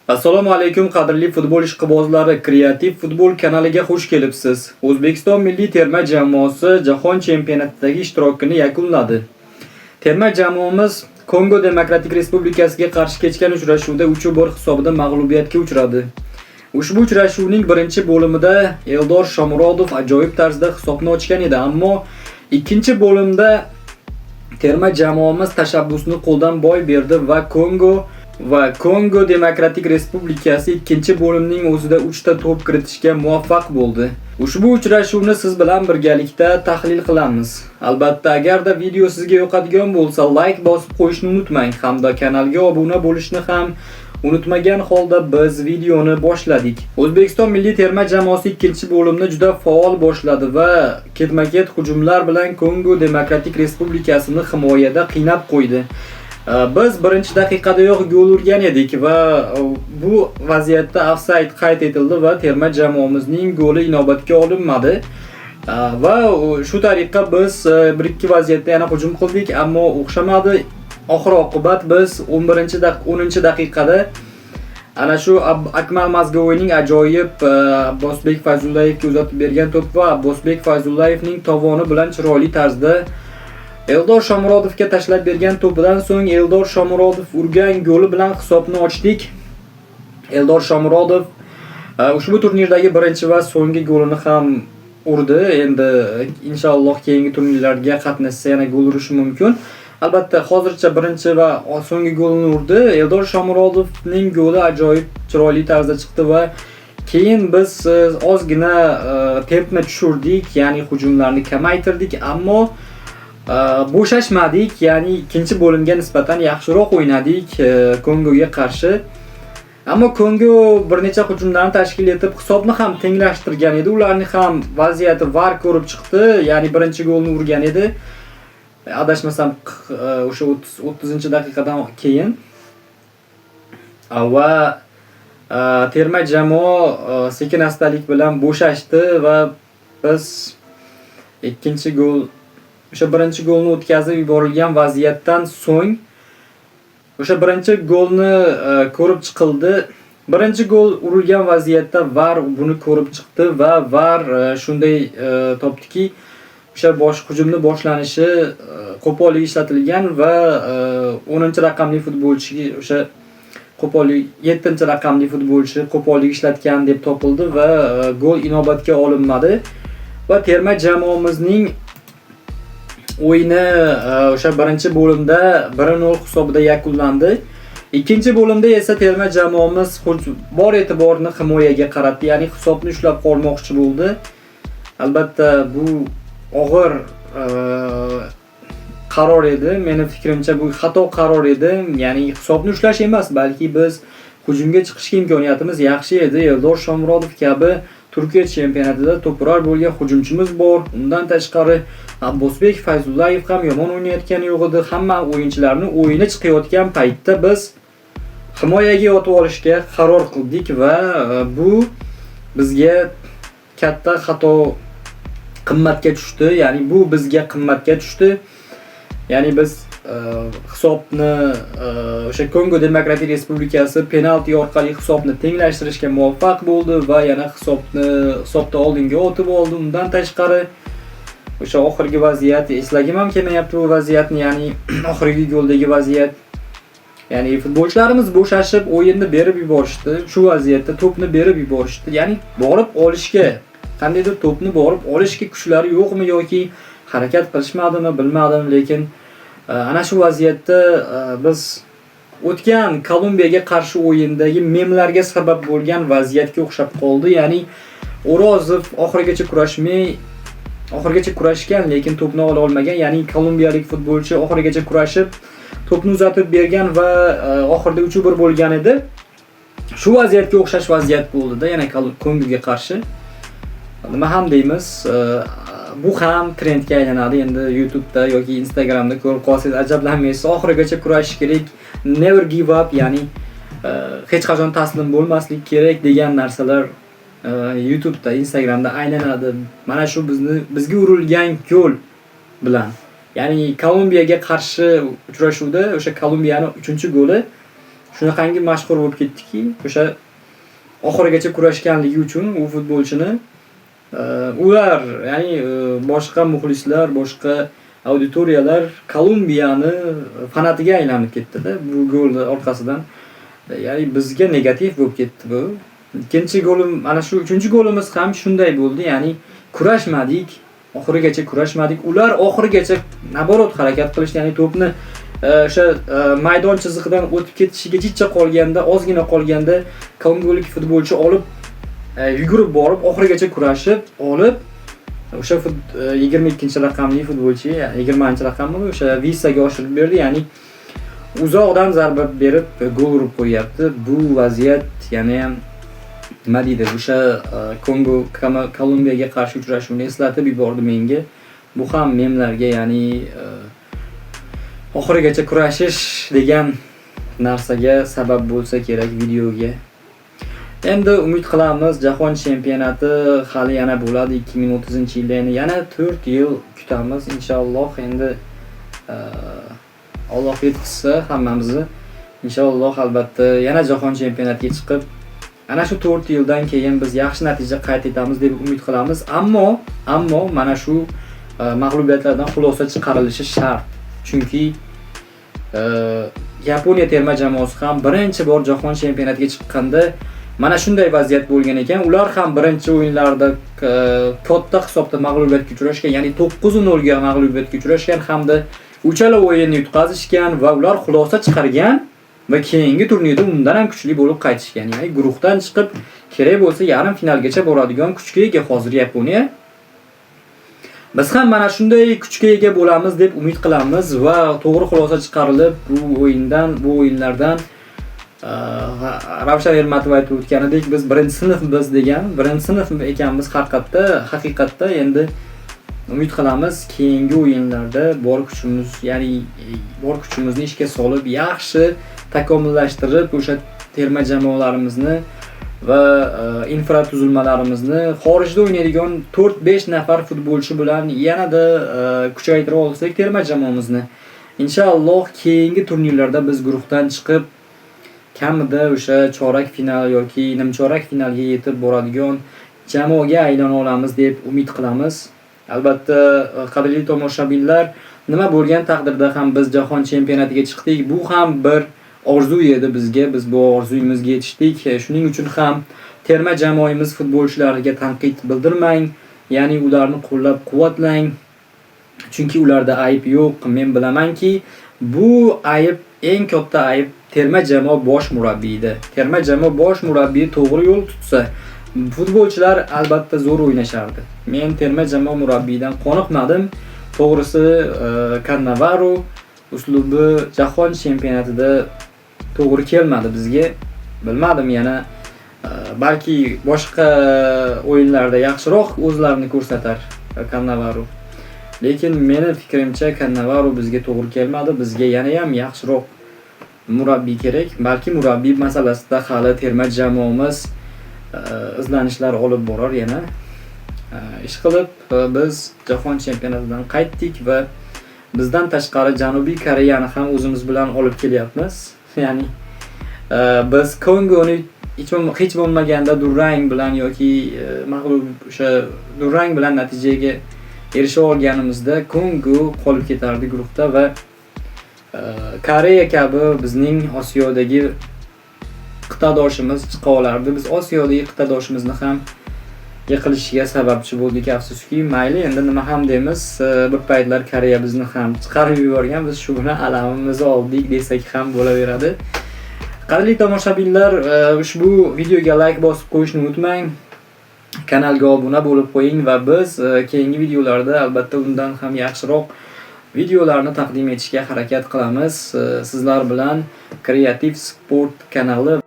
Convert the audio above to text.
Assalomu alaykum qadrli futbol ishqibozlari, Kreativ futbol kanaliga xush kelibsiz. O'zbekiston milliy terma jamoasi jahon chempionatidagi ishtirokini yakunladi. Terma jamoamiz Kongo Demokratik Respublikasiga qarshi kechgan uchrashuvda 3-1 hisobida mag'lubiyatga uchradi. Ushbu uchrashuvning birinchi bo'limida Eldor Shomurodov ajoyib tarzda hisobni ochgan edi, ammo ikkinchi bo'limda terma jamoamiz tashabbusni qo'ldan boy berdi va Kongo Demokratik Respublikasi ikkinchi bo'limning o'zida 3 ta to'p kiritishga muvaffaq bo'ldi. Ushbu uchrashuvni siz bilan birgalikda tahlil qilamiz. Albatta, agarda video sizga yoqadigan bo'lsa, like bosib qo'yishni unutmang hamda kanalga obuna bo'lishni ham unutmagan holda biz videoni boshladik. O'zbekiston milliy terma jamoasi ikkinchi bo'limni juda faol boshladi va ketma-ket hujumlar bilan Kongo Demokratik Respublikasini himoyada qiynab qo'ydi. Biz birinchi daqiqadayoq gol urgan edik va bu vaziyatda ofsayd qayd etildi va terma jamoamizning goli inobatga olinmadi. Va shu tariqa biz 1-2 vaziyatda yana hujum qildik, ammo o'xshamadi. Oxir-oqibat biz 10 daqiqada ana shu Akmal Mazgovoyning ajoyib Abbosbek Fayzullayevga uzatib bergan to'p va Abbosbek Fayzullayevning tovoni bilan chiroyli tarzda Eldor Shomurodovga tashlab bergan to'pidan so'ng Eldor Shomurodov urgan goli bilan hisobni ochdik. Eldor Shomurodov ushbu turnirdagi birinchi va so'nggi golini ham urdi. Endi inshaalloh keyingi turnirlarga qatnashsa yana gol urishi mumkin. Albatta, hozircha birinchi va so'nggi golini urdi. Eldor Shomurodovning goli ajoyib chiroyli tarzda chiqdi va keyin biz ozgina tempni tushirdik, ya'ni hujumlarni kamaytirdik, ammo bo'shashmadik, ya'ni ikkinchi bo'limga nisbatan yaxshiroq o'ynadik Kongoga qarshi. Ammo Kongo bir necha hujumlarni tashkil etib, hisobni ham tenglashtirgan edi. Ularning ham vaziyati var ko'rib chiqdi, ya'ni birinchi golni urgan edi. Adashmasam o'sha 30-daqiqadan keyin. Va terma jamoa sekin-astalik bilan bo'shashdi va biz ikkinchi gol o'sha birinchi golni o'tkazib yuborilgan vaziyatdan so'ng o'sha birinchi golni ko'rib chiqildi. Birinchi gol urilgan vaziyatda VAR buni ko'rib chiqdi va VAR shunday topdiki, o'sha hujumni boshlanishi qo'pollik ishlatilgan va 10-raqamli futbolchi o'sha qo'pollik 7-raqamli futbolchi qo'pollik ishlatgan deb topildi va gol inobatga olinmadi va terma jamoamizning o'yini o'sha birinchi bo'limda 1-0 hisobida yakunlandi. Ikkinchi bo'limda esa terma jamoamiz bor e'tiborini himoyaga qaratdi, ya'ni hisobni ushlab qolmoqchi bo'ldi. Albatta, bu og'ir qaror edi. Meni fikrimcha bu xato qaror edi. Ya'ni hisobni ushlash emas, balki biz hujumga chiqishga imkoniyatimiz yaxshi edi. Eldor Shomurodov kabi Turkiya chempionatida to'pirar bo'lgan hujumchimiz bor. Undan tashqari Abbosbek Fayzullayev ham yomon o'ynayotgani yo'q edi. Hamma o'yinchilarning o'yini chiqayotgan paytda biz himoyaga yotib olishga qaror qildik va bu bizga katta xato qimmatga tushdi. Ya'ni bu bizga qimmatga tushdi. Ya'ni biz hisobni o'sha Kongo Demokratik Respublikasi penalti orqali hisobni tenglashtirishga muvaffaq bo'ldi va yana hisobda oldinga o'tib oldi. Undan tashqari o'sha oxirgi vaziyat eslagim ham kelmayapti bu vaziyatni, ya'ni oxirgi goldagi vaziyat. Ya'ni futbolchilarimiz bo'shashib o'yinni berib yuborishdi. Shu vaziyatda to'pni berib yuborishdi. Ya'ni borib olishga, qandaydir to'pni borib olishga kuchlari yo'qmi yoki harakat qilishmadimi bilmadim, lekin ana shu vaziyatda biz o'tgan Kolumbiyaga qarshi o'yindagi memlarga sabab bo'lgan vaziyatga o'xshab qoldi. Ya'ni O'rozov oxirigacha kurashgan, lekin to'pni ola olmagan. Ya'ni kolumbiyalik futbolchi oxirigacha kurashib, to'pni uzatib bergan va oxirida 3-1 bo'lgan edi. Shu vaziyatga o'xshash vaziyat bo'ldi-da, yana Kongoga qarshi. Nima ham deymiz? Bu ham trendga aylanadi. Endi YouTube'da yoki Instagram'da ko'rib qolsangiz ajablanmaysiz. Oxirigacha kurashish kerak, never give up, ya'ni hech qachon taslim bo'lmaslik kerak degan narsalar YouTube'da, Instagram'da aylanadi. Mana shu bizga urilgan gol bilan. Ya'ni Kolumbiyaga qarshi uchrashuvda o'sha Kolumbiyaning 3-goli shunaqangi mashhur bo'lib ketdiki, o'sha oxirigacha kurashganligi uchun u futbolchini ular, ya'ni boshqa muxlislar, boshqa auditoriyalar Kolumbiyani fanatiga aylanib ketdi-da bu gol orqasidan. Ya'ni bizga negativ bo'lib ketdi bu. Ikkinchi golim, mana shu uchinchi golimiz ham shunday bo'ldi. Ya'ni kurashmadik, oxirigacha kurashmadik. Ular oxirigacha naborot harakat qilishdi, ya'ni to'pni o'sha maydon chizig'idan o'tib ketishiga jicha qolganda, ozgina qolganda kolumbiyalik futbolchi olib yugurib borib, oxirigacha kurashib, olib o'sha 22-raqamli futbolchi, 20-raqammi o'sha Visaga oshirib berdi. Ya'ni uzoqdan zarba berib gol urib qo'yapti. Bu vaziyat yana ham nima deydi, o'sha Kongo Kolumbiyaga qarshi uchrashuvni eslatib yubordi menga. Bu ham memlarga, ya'ni oxirigacha kurashish degan narsaga sabab bo'lsa kerak videoga. Endi umid qilamiz jahon chempionati hali yana bo'ladi 2030-yilda, yana 4 yil kutamiz inshaalloh. Endi Alloh yetkazsa hammamizni inshaalloh, albatta yana jahon chempionatiga chiqib, ana shu 4 yildan keyin biz yaxshi natija qayd etamiz deb umid qilamiz. Ammo mana shu mag'lubiyatlardan xulosa chiqarilishi shart. Chunki Yaponiya terma jamoasi ham birinchi bor jahon chempionatiga chiqqanda mana shunday vaziyat bo'lgan ekan. Ular ham birinchi o'yinlarda katta hisobda mag'lubiyatga uchrashgan, ya'ni 9-0 ga mag'lubiyatga uchrashgan hamda uchala o'yinni yutqazishgan va ular xulosa chiqargan va keyingi turnirda undan ham kuchli bo'lib qaytishgan. Ya'ni guruhdan chiqib, kerak bo'lsa yarim finalgacha boradigan kuchga ega hozir Yaponiya. Biz ham mana shunday kuchga ega bo'lamiz deb umid qilamiz va to'g'ri xulosa chiqarilib, bu o'yinlardan Ravshan Ermatov aytib o'tganidek, biz birinchi sinfmiz degan, birinchi sinf ekanmiz haqiqatda. Endi umid qilamiz keyingi o'yinlarda bor kuchimizni ishga solib, yaxshi takomillashtirib, o'sha terma jamoalarimizni va infratuzilmalarimizni xorijda o'ynaydigan 4-5 nafar futbolchi bilan yanada kuchaytira olsak terma jamoamizni, inshaalloh keyingi turnirlarda biz guruhdan chiqib kamida o'sha chorak final yoki nimchorak finalga yetib boradigan jamoaga aylana olamiz deb umid qilamiz. Albatta, qadrli tomoshabinlar, nima bo'lgan taqdirda ham biz jahon chempionatiga chiqdik. Bu ham bir orzu edi bizga. Biz bu orzuyimizga yetishdik. Shuning uchun ham terma jamoamiz futbolchilariga tanqid bildirmang, ya'ni ularni qo'llab-quvvatlang. Chunki ularda ayb yo'q. Men bilamanki, bu ayb, eng katta ayb terma jamoa bosh murabbiyida. Terma jamoa bosh murabbiyi to'g'ri yo'l tutsa, futbolchilar albatta zo'r o'ynashardi. Men terma jamoa murabbiyidan qoniqmadim. To'g'risi, Cannavaro uslubi jahon chempionatida to'g'ri kelmadi bizga. Bilmadim, yana balki boshqa o'yinlarda yaxshiroq o'zlarini ko'rsatar Cannavaro. Lekin meni fikrimcha Cannavaro bizga to'g'ri kelmadi. Bizga yana ham yaxshiroq murabbiy kerak. Balki murabbiy masalasida hali terma jamoamiz izlanishlar olib borar yana. Ishqilib biz jahon chempionatidan qaytdik va bizdan tashqari Janubiy Koreyani ham o'zimiz bilan olib kelyapmiz. Ya'ni biz Kongoni hech bo'lmaganda durang bilan yoki o'sha durang bilan natijaga erisha olganimizda Kongo qolib ketardi guruhda va Koreya kabi bizning Osiyodagi qit'adoshimiz chiqa olardi. Biz Osiyodagi qit'adoshimizni ham yiqilishiga sababchi bo'ldik, afsuski. Mayli, endi nima ham deymiz, bir paytlar Koreya bizni ham chiqarib yuborgan, biz shu bilan alamimizni oldik desak ham bo'laveradi. Qadrli tomoshabinlar, ushbu videoga like bosib qo'yishni unutmang. Kanalga obuna bo'lib qo'ying va biz keyingi videolarda albatta undan ham yaxshiroq videolarni taqdim etishga harakat qilamiz. Sizlar bilan Kreativ Sport kanali